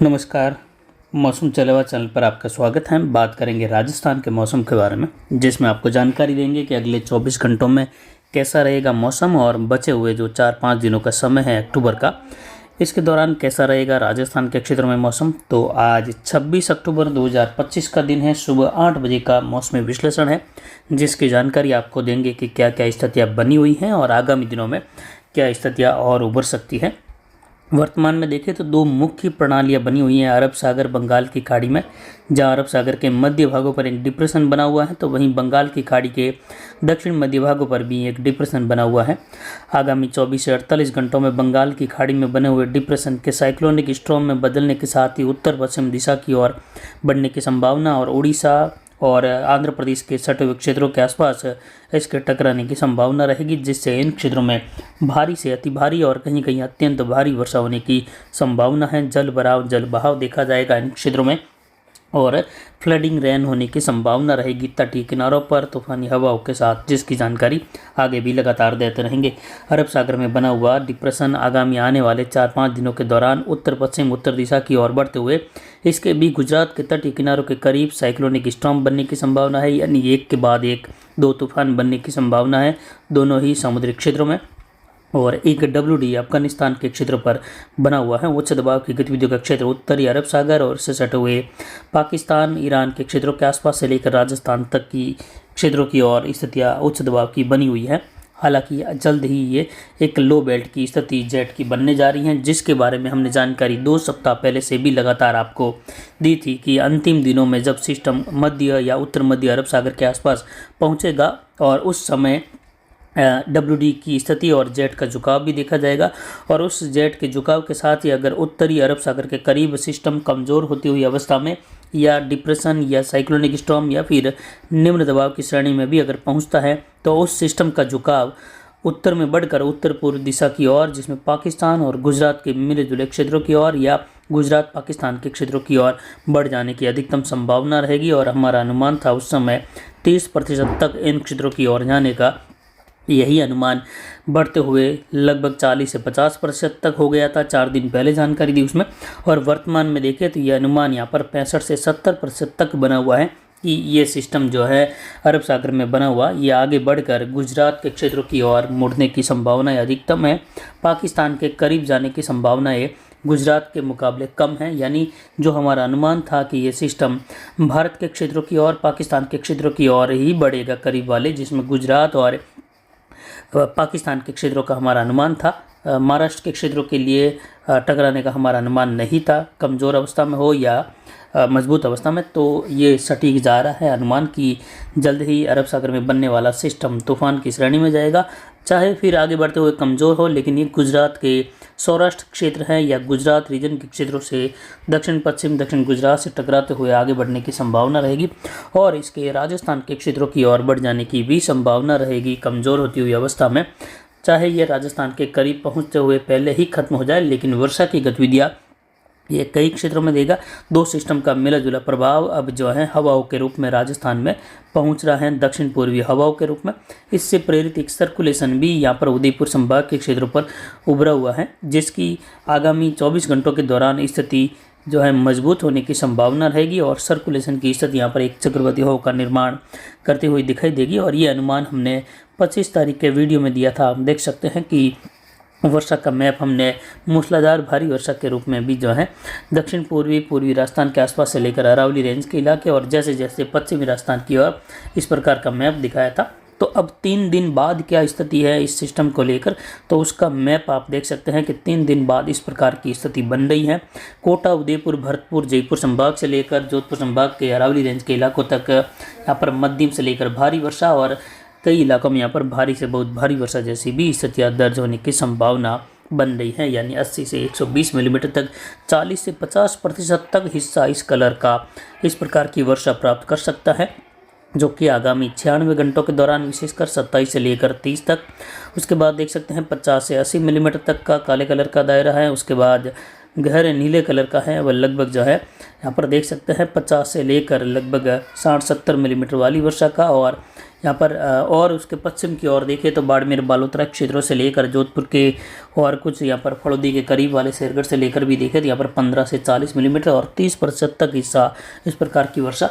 नमस्कार। मौसम चलेवा चैनल पर आपका स्वागत है। बात करेंगे राजस्थान के मौसम के बारे में, जिसमें आपको जानकारी देंगे कि अगले 24 घंटों में कैसा रहेगा मौसम और बचे हुए जो 4-5 दिनों का समय है अक्टूबर का, इसके दौरान कैसा रहेगा राजस्थान के क्षेत्रों में मौसम। तो आज 26 अक्टूबर 2025 का दिन है। सुबह 8 बजे का मौसमी विश्लेषण है, जिसकी जानकारी आपको देंगे कि क्या क्या स्थितियाँ बनी हुई हैं और आगामी दिनों में क्या स्थितियाँ और उभर सकती हैं। वर्तमान में देखें तो दो मुख्य प्रणालियां बनी हुई हैं अरब सागर बंगाल की खाड़ी में, जहां अरब सागर के मध्य भागों पर एक डिप्रेशन बना हुआ है, तो वहीं बंगाल की खाड़ी के दक्षिण मध्य भागों पर भी एक डिप्रेशन बना हुआ है। आगामी 24 से 48 घंटों में बंगाल की खाड़ी में बने हुए डिप्रेशन के साइक्लोनिक स्ट्रॉम में बदलने के साथ ही उत्तर पश्चिम दिशा की ओर बढ़ने की संभावना और उड़ीसा और आंध्र प्रदेश के सटे हुए क्षेत्रों के आसपास इसके टकराने की संभावना रहेगी, जिससे इन क्षेत्रों में भारी से अति भारी और कहीं कहीं अत्यंत भारी वर्षा होने की संभावना है। जल बहाव देखा जाएगा इन क्षेत्रों में और फ्लडिंग रेन होने की संभावना रहेगी तटीय किनारों पर तूफानी हवाओं के साथ, जिसकी जानकारी आगे भी लगातार देते रहेंगे। अरब सागर में बना हुआ डिप्रेशन आगामी आने वाले 4-5 दिनों के दौरान उत्तर पश्चिम उत्तर दिशा की ओर बढ़ते हुए इसके भी गुजरात के तटीय किनारों के करीब साइक्लोनिक स्टॉर्म बनने की संभावना है, यानी एक के बाद एक 2 तूफान बनने की संभावना है दोनों ही समुद्री क्षेत्रों में। और एक WD अफगानिस्तान के क्षेत्र पर बना हुआ है। उच्च दबाव की गतिविधियों का क्षेत्र उत्तरी अरब सागर और इससे सटे हुए पाकिस्तान ईरान के क्षेत्रों के आसपास से लेकर राजस्थान तक की क्षेत्रों की ओर स्थितियाँ उच्च दबाव की बनी हुई है। हालांकि जल्द ही ये एक लो बेल्ट की स्थिति जेट की बनने जा रही है, जिसके बारे में हमने जानकारी 2 सप्ताह पहले से भी लगातार आपको दी थी कि अंतिम दिनों में जब सिस्टम मध्य या उत्तर मध्य अरब सागर के आसपास पहुंचेगा और उस समय WD की स्थिति और जेट का झुकाव भी देखा जाएगा, और उस जेट के झुकाव के साथ ही अगर उत्तरी अरब सागर के करीब सिस्टम कमज़ोर होती हुई अवस्था में या डिप्रेशन या साइक्लोनिक स्टॉर्म या फिर निम्न दबाव की श्रेणी में भी अगर पहुंचता है, तो उस सिस्टम का झुकाव उत्तर में बढ़कर उत्तर पूर्व दिशा की ओर, जिसमें पाकिस्तान और गुजरात के मिले जुले क्षेत्रों की ओर या गुजरात पाकिस्तान के क्षेत्रों की ओर बढ़ जाने की अधिकतम संभावना रहेगी। और हमारा अनुमान था उस समय 30% तक इन क्षेत्रों की ओर जाने का। यही अनुमान बढ़ते हुए लगभग 40 से 50% तक हो गया था 4 दिन पहले जानकारी दी उसमें। और वर्तमान में देखें तो यह अनुमान यहाँ पर 65 से 70% तक बना हुआ है कि ये सिस्टम जो है अरब सागर में बना हुआ ये आगे बढ़कर गुजरात के क्षेत्रों की ओर मुड़ने की संभावनाएं अधिकतम है। पाकिस्तान के करीब जाने की संभावनाएं गुजरात के मुकाबले कम है, यानी जो हमारा अनुमान था कि ये सिस्टम भारत के क्षेत्रों की ओर पाकिस्तान के क्षेत्रों की ओर ही बढ़ेगा करीब वाले, जिसमें गुजरात और पाकिस्तान के क्षेत्रों का हमारा अनुमान था। महाराष्ट्र के क्षेत्रों के लिए टकराने का हमारा अनुमान नहीं था, कमज़ोर अवस्था में हो या मजबूत अवस्था में। तो ये सटीक जा रहा है अनुमान कि जल्द ही अरब सागर में बनने वाला सिस्टम तूफान की श्रेणी में जाएगा, चाहे फिर आगे बढ़ते हुए कमज़ोर हो, लेकिन ये गुजरात के सौराष्ट्र क्षेत्र है या गुजरात रीजन के क्षेत्रों से दक्षिण पश्चिम दक्षिण गुजरात से टकराते हुए आगे बढ़ने की संभावना रहेगी और इसके राजस्थान के क्षेत्रों की ओर बढ़ जाने की भी संभावना रहेगी कमज़ोर होती हुई अवस्था में। चाहे ये राजस्थान के करीब पहुंचते हुए पहले ही खत्म हो जाए, लेकिन वर्षा की गतिविधियाँ ये कई क्षेत्रों में देगा। 2 सिस्टम का मिला जुला प्रभाव अब जो है हवाओं के रूप में राजस्थान में पहुंच रहा है, दक्षिण पूर्वी हवाओं के रूप में। इससे प्रेरित एक सर्कुलेशन भी यहाँ पर उदयपुर संभाग के क्षेत्रों पर उभरा हुआ है, जिसकी आगामी 24 घंटों के दौरान स्थिति जो है मजबूत होने की संभावना रहेगी और सर्कुलेशन की स्थिति यहाँ पर एक चक्रवाती हवा का निर्माण करती हुई दिखाई देगी। और ये अनुमान हमने 25 तारीख के वीडियो में दिया था। आप देख सकते हैं कि वर्षा का मैप हमने मूसलाधार भारी वर्षा के रूप में भी जो है दक्षिण पूर्वी राजस्थान के आसपास से लेकर अरावली रेंज के इलाके और जैसे जैसे पश्चिमी राजस्थान की ओर इस प्रकार का मैप दिखाया था। तो अब 3 दिन बाद क्या स्थिति है इस सिस्टम को लेकर, तो उसका मैप आप देख सकते हैं कि 3 दिन बाद इस प्रकार की स्थिति बन रही है। कोटा उदयपुर भरतपुर जयपुर संभाग से लेकर जोधपुर संभाग के अरावली रेंज के इलाकों तक यहाँ पर मध्यम से लेकर भारी वर्षा और कई इलाकों में यहाँ पर भारी से बहुत भारी वर्षा जैसी भी स्थितियाँ दर्ज होने की संभावना बन रही है, यानी 80 से 120 मिलीमीटर तक 40 से 50% तक हिस्सा इस कलर का इस प्रकार की वर्षा प्राप्त कर सकता है, जो कि आगामी 96 घंटों के दौरान विशेषकर 27 से लेकर 30 तक। उसके बाद देख सकते हैं 50 से 80 मिलीमीटर तक का काले कलर का दायरा है। उसके बाद गहरे नीले कलर का है, वह लगभग जो है यहाँ पर देख सकते हैं 50 से लेकर लगभग 60-70 मिलीमीटर वाली वर्षा का, और यहाँ पर और उसके पश्चिम की ओर देखें तो बाड़मेर बालोतरा क्षेत्रों से लेकर जोधपुर के और कुछ यहाँ पर फड़ौदी के करीब वाले शेरगढ़ से लेकर भी देखें तो यहाँ पर 15 से 40 मिलीमीटर और 30% तक हिस्सा इस प्रकार की वर्षा।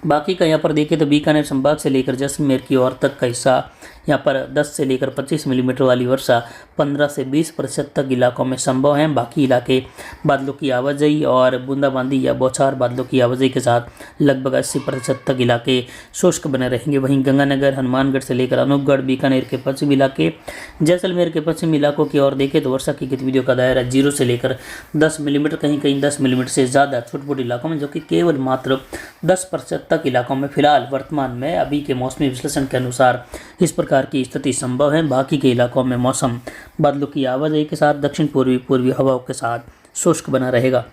बाकी का यहाँ पर देखें तो बीकानेर संभाग से लेकर जैसलमेर की ओर तक का हिस्सा यहाँ पर 10 से लेकर 25 मिलीमीटर वाली वर्षा 15 से 20% तक इलाकों में संभव है। बाकी इलाके बादलों की आवाजाही और बूंदाबांदी या बौछार बादलों की आवाजाही के साथ लगभग 80% तक इलाके शुष्क बने रहेंगे। वहीं गंगानगर हनुमानगढ़ से लेकर अनूपगढ़ बीकानेर के पश्चिमी इलाके जैसलमेर के पश्चिमी इलाकों की ओर देखें तो वर्षा की गतिविधियों का दायरा 0 से लेकर 10 मिलीमीटर, कहीं कहीं 10 मिलीमीटर से ज़्यादा छोटे छोटे इलाकों में, जो कि केवल मात्र 10% तक इलाकों में फिलहाल वर्तमान में अभी के मौसमी विश्लेषण के अनुसार इस प्रकार की स्थिति संभव है। बाकी के इलाकों में मौसम बादलों की आवाजाही के साथ दक्षिण पूर्वी हवाओं के साथ शुष्क बना रहेगा।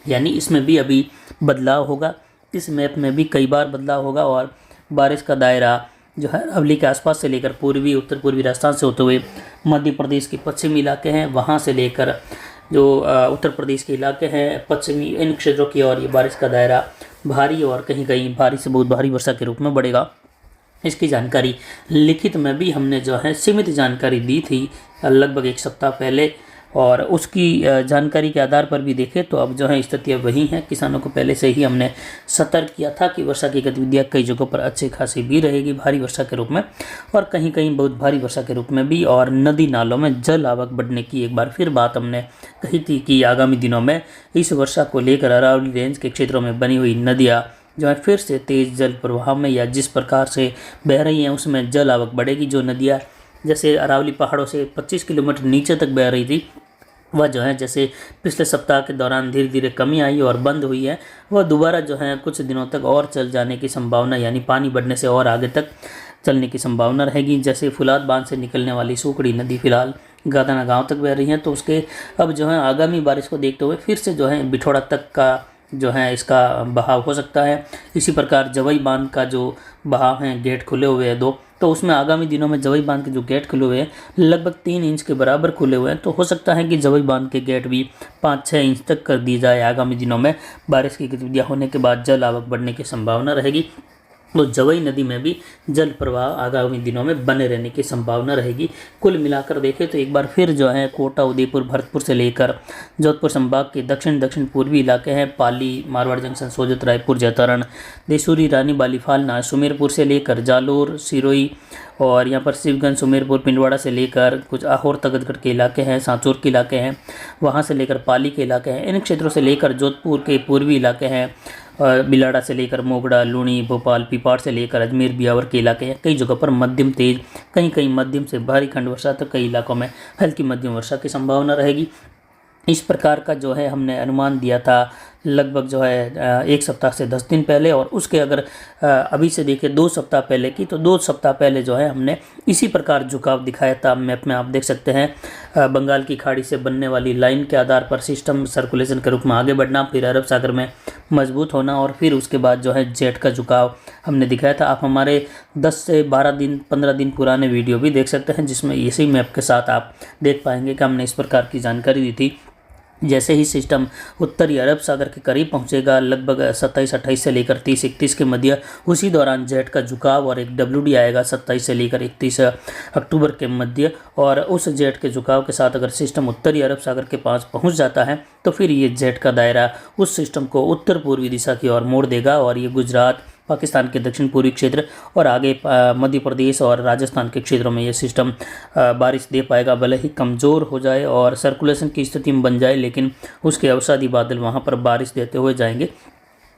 यानी इसमें भी अभी बदलाव होगा, इस मैप में भी कई बार बदलाव होगा और बारिश का दायरा जो है अरावली के आसपास से लेकर पूर्वी उत्तर पूर्वी राजस्थान से होते हुए मध्य प्रदेश के पश्चिमी इलाके हैं, वहाँ से लेकर जो उत्तर प्रदेश के इलाके हैं पश्चिमी, इन क्षेत्रों की ओर ये बारिश का दायरा भारी और कहीं कहीं भारी से बहुत भारी वर्षा के रूप में बढ़ेगा। इसकी जानकारी लिखित में भी हमने जो है सीमित जानकारी दी थी लगभग एक सप्ताह पहले, और उसकी जानकारी के आधार पर भी देखें तो अब जो है स्थितियाँ वही हैं। किसानों को पहले से ही हमने सतर्क किया था कि वर्षा की गतिविधियाँ कई जगहों पर अच्छी खासी भी रहेगी भारी वर्षा के रूप में, और कहीं कहीं बहुत भारी वर्षा के रूप में भी, और नदी नालों में जल आवक बढ़ने की एक बार फिर बात हमने कही थी कि आगामी दिनों में इस वर्षा को लेकर अरावली रेंज के क्षेत्रों में बनी हुई नदियाँ जो है फिर से तेज़ जल प्रवाह में या जिस प्रकार से बह रही हैं उसमें जल आवक बढ़ेगी। जो नदियाँ जैसे अरावली पहाड़ों से 25 किलोमीटर नीचे तक बह रही थी, वह जो है जैसे पिछले सप्ताह के दौरान धीरे धीरे कमी आई और बंद हुई है, वह दोबारा जो है कुछ दिनों तक और चल जाने की संभावना, यानी पानी बढ़ने से और आगे तक चलने की संभावना रहेगी। जैसे फुलाद बांध से निकलने वाली सूखड़ी नदी फिलहाल गादाना गांव तक बह रही है, तो उसके अब जो है आगामी बारिश को देखते हुए फिर से जो है बिठौड़ा तक का जो है इसका बहाव हो सकता है। इसी प्रकार जवई बांध का जो बहाव है, गेट खुले हुए हैं 2, तो उसमें आगामी दिनों में जवई बांध के जो गेट खुले हुए हैं लगभग 3 इंच के बराबर खुले हुए हैं, तो हो सकता है कि जवई बांध के गेट भी 5-6 इंच तक कर दिए जाए। आगामी दिनों में बारिश की गतिविधियाँ होने के बाद जल आवक बढ़ने की संभावना रहेगी, तो जवई नदी में भी जल प्रवाह आगामी दिनों में बने रहने की संभावना रहेगी। कुल मिलाकर देखें तो एक बार फिर जो है कोटा, उदयपुर, भरतपुर से लेकर जोधपुर संभाग के दक्षिण पूर्वी इलाके हैं, पाली, मारवाड़ जंक्शन, सोजत, रायपुर, जैतारण, देसूरी, रानी, बालीफाल, सुमेरपुर से लेकर जालोर, सिरोही और यहाँ पर शिवगंज, सुमेरपुर, पिंडवाड़ा से लेकर कुछ आहोर तगतगढ़ के इलाके हैं, सांचौर के इलाके हैं, वहाँ से लेकर पाली के इलाके हैं, इन क्षेत्रों से लेकर जोधपुर के पूर्वी इलाके हैं, बिलाड़ा से लेकर मोगड़ा, लूणी, भोपाल, पिपाड़ से लेकर अजमेर, बियावर के इलाके हैं। कई जगहों पर मध्यम तेज, कहीं कहीं मध्यम से भारी खंड वर्षा, तो कई इलाकों में हल्की मध्यम वर्षा की संभावना रहेगी। इस प्रकार का जो है हमने अनुमान दिया था लगभग जो है 1 सप्ताह से 10 दिन पहले, और उसके अगर अभी से देखें 2 सप्ताह पहले की, तो 2 सप्ताह पहले जो है हमने इसी प्रकार झुकाव दिखाया था। मैप में आप देख सकते हैं बंगाल की खाड़ी से बनने वाली लाइन के आधार पर सिस्टम सर्कुलेशन के रूप में आगे बढ़ना, फिर अरब सागर में मजबूत होना, और फिर उसके बाद जो है जेट का झुकाव हमने दिखाया था। आप हमारे 10 से 12 दिन 15 दिन पुराने वीडियो भी देख सकते हैं, जिसमें इसी मैप के साथ आप देख पाएंगे कि हमने इस प्रकार की जानकारी दी थी। जैसे ही सिस्टम उत्तरी अरब सागर के करीब पहुंचेगा लगभग 27-28 से लेकर 30-31 के मध्य, उसी दौरान जेट का झुकाव और एक WD आएगा 27 से लेकर 31 अक्टूबर के मध्य, और उस जेट के झुकाव के साथ अगर सिस्टम उत्तरी अरब सागर के पास पहुंच जाता है तो फिर ये जेट का दायरा उस सिस्टम को उत्तर पूर्वी दिशा की ओर मोड़ देगा, और ये गुजरात, पाकिस्तान के दक्षिण पूर्वी क्षेत्र और आगे मध्य प्रदेश और राजस्थान के क्षेत्रों में ये सिस्टम बारिश दे पाएगा। भले ही कमज़ोर हो जाए और सर्कुलेशन की स्थिति में बन जाए, लेकिन उसके अवसादी बादल वहाँ पर बारिश देते हुए जाएंगे।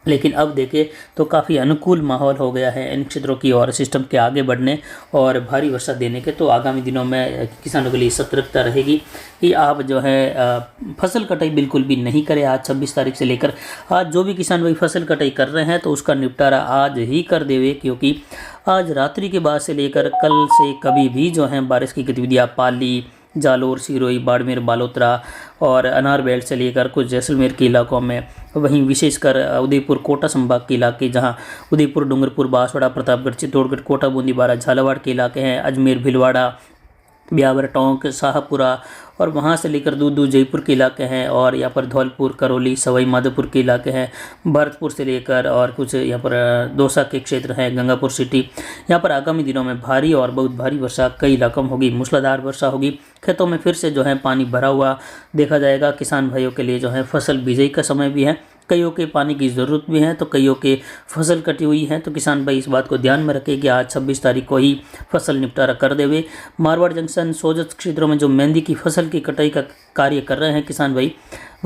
लेकिन अब देखें तो काफ़ी अनुकूल माहौल हो गया है इन क्षेत्रों की और सिस्टम के आगे बढ़ने और भारी वर्षा देने के। तो आगामी दिनों में किसानों के लिए सतर्कता रहेगी कि आप जो है फसल कटाई बिल्कुल भी नहीं करें। आज 26 तारीख से लेकर आज जो भी किसान भाई फसल कटाई कर रहे हैं तो उसका निपटारा आज ही कर देवे, क्योंकि आज रात्रि के बाद से लेकर कल से कभी भी जो है बारिश की गतिविधियाँ पाली, जालोर, सिरोही, बाड़मेर, बालोतरा और अनार बेल्ट से लेकर कुछ जैसलमेर के इलाकों में, वहीं विशेषकर उदयपुर, कोटा संभाग के इलाके जहां उदयपुर, डूंगरपुर, बांसवाड़ा, प्रतापगढ़, चित्तौड़गढ़, कोटा, बूंदी, बारा, झालावाड़ के इलाके हैं, अजमेर, भीलवाड़ा, ब्यावर, टोंक, शाहपुरा और वहाँ से लेकर दूर दूर जयपुर के इलाके हैं, और यहाँ पर धौलपुर, करौली, सवाई माधोपुर के इलाके हैं, भरतपुर से लेकर और कुछ यहाँ पर दौसा के क्षेत्र हैं, गंगापुर सिटी। यहाँ पर आगामी दिनों में भारी और बहुत भारी वर्षा कई इलाकों में होगी, मूसलाधार वर्षा होगी। खेतों में फिर से जो है पानी भरा हुआ देखा जाएगा। किसान भाइयों के लिए जो है फसल बिजाई का समय भी है, कईयों के पानी की ज़रूरत भी है तो कईयों के फसल कटी हुई है। तो किसान भाई इस बात को ध्यान में रखें कि आज 26 तारीख को ही फसल निपटारा कर देवे। मारवाड़ जंक्शन, सोजत क्षेत्रों में जो मेहंदी की फसल की कटाई का कार्य कर रहे हैं किसान भाई,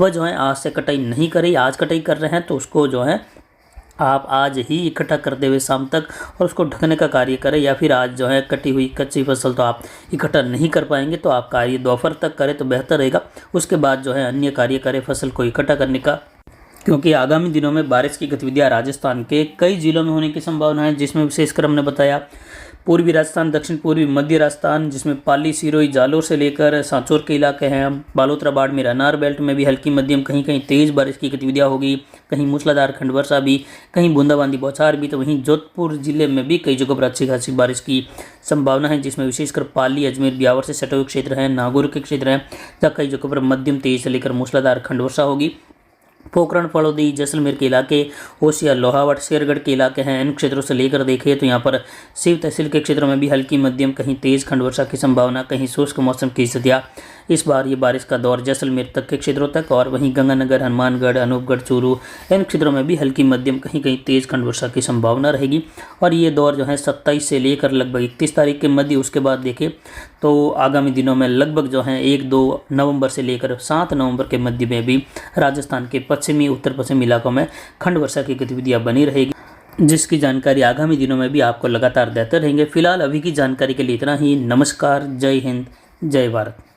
वह जो है आज से कटाई नहीं करें। आज कटाई कर रहे हैं तो उसको जो है आप आज ही इकट्ठा कर देवे शाम तक और उसको ढकने का कार्य करें, या फिर आज जो है कटी हुई कच्ची फसल तो आप इकट्ठा नहीं कर पाएंगे तो आप कार्य दोपहर तक करें तो बेहतर रहेगा। उसके बाद जो है अन्य कार्य करें फसल को इकट्ठा करने का, क्योंकि आगामी दिनों में बारिश की गतिविधियां राजस्थान के कई जिलों में होने की संभावना है, जिसमें विशेषकर हमने बताया पूर्वी राजस्थान, दक्षिण पूर्वी मध्य राजस्थान, जिसमें पाली, सिरोही, जालोर से लेकर सांचौर के इलाके हैं, बालोतरा, बाड़मेर, अनार बेल्ट में भी हल्की मध्यम कहीं कहीं तेज बारिश की गतिविधियां होगी, कहीं मूसलाधार खंड वर्षा भी, कहीं बूंदाबांदी बौछार भी। तो वहीं जोधपुर जिले में भी कई जगहों पर अच्छी खासी बारिश की संभावना है, जिसमें विशेषकर पाली, अजमेर, ब्यावर से सटे हुए क्षेत्र हैं, नागौर के क्षेत्र हैं, जहाँ कई जगहों पर मध्यम तेज से लेकर मूसलाधार खंड वर्षा होगी। पोखरण, फड़ौदी, जैसलमेर के इलाके, होशियार, लोहावट, शेरगढ़ के इलाके हैं, इन क्षेत्रों से लेकर देखिए तो यहाँ पर शिव तहसील के क्षेत्रों में भी हल्की मध्यम कहीं तेज खंड वर्षा की संभावना, कहीं शुष्क मौसम की स्थितियाँ। इस बार ये बारिश का दौर जैसलमेर तक के क्षेत्रों तक, और वहीं गंगानगर, हनुमानगढ़, अनूपगढ़, चूरू, इन क्षेत्रों में भी हल्की मध्यम कहीं कहीं तेज खंड वर्षा की संभावना रहेगी। और ये दौर जो है 27 से लेकर लगभग 31 तारीख के मध्य, उसके बाद देखें तो आगामी दिनों में लगभग जो है 1-2 नवंबर से लेकर 7 नवंबर के मध्य में भी राजस्थान के पश्चिमी, उत्तर पश्चिमी इलाकों में खंड वर्षा की गतिविधियां बनी रहेगी, जिसकी जानकारी आगामी दिनों में भी आपको लगातार देते रहेंगे। फिलहाल अभी की जानकारी के लिए इतना ही। नमस्कार, जय हिंद, जय भारत।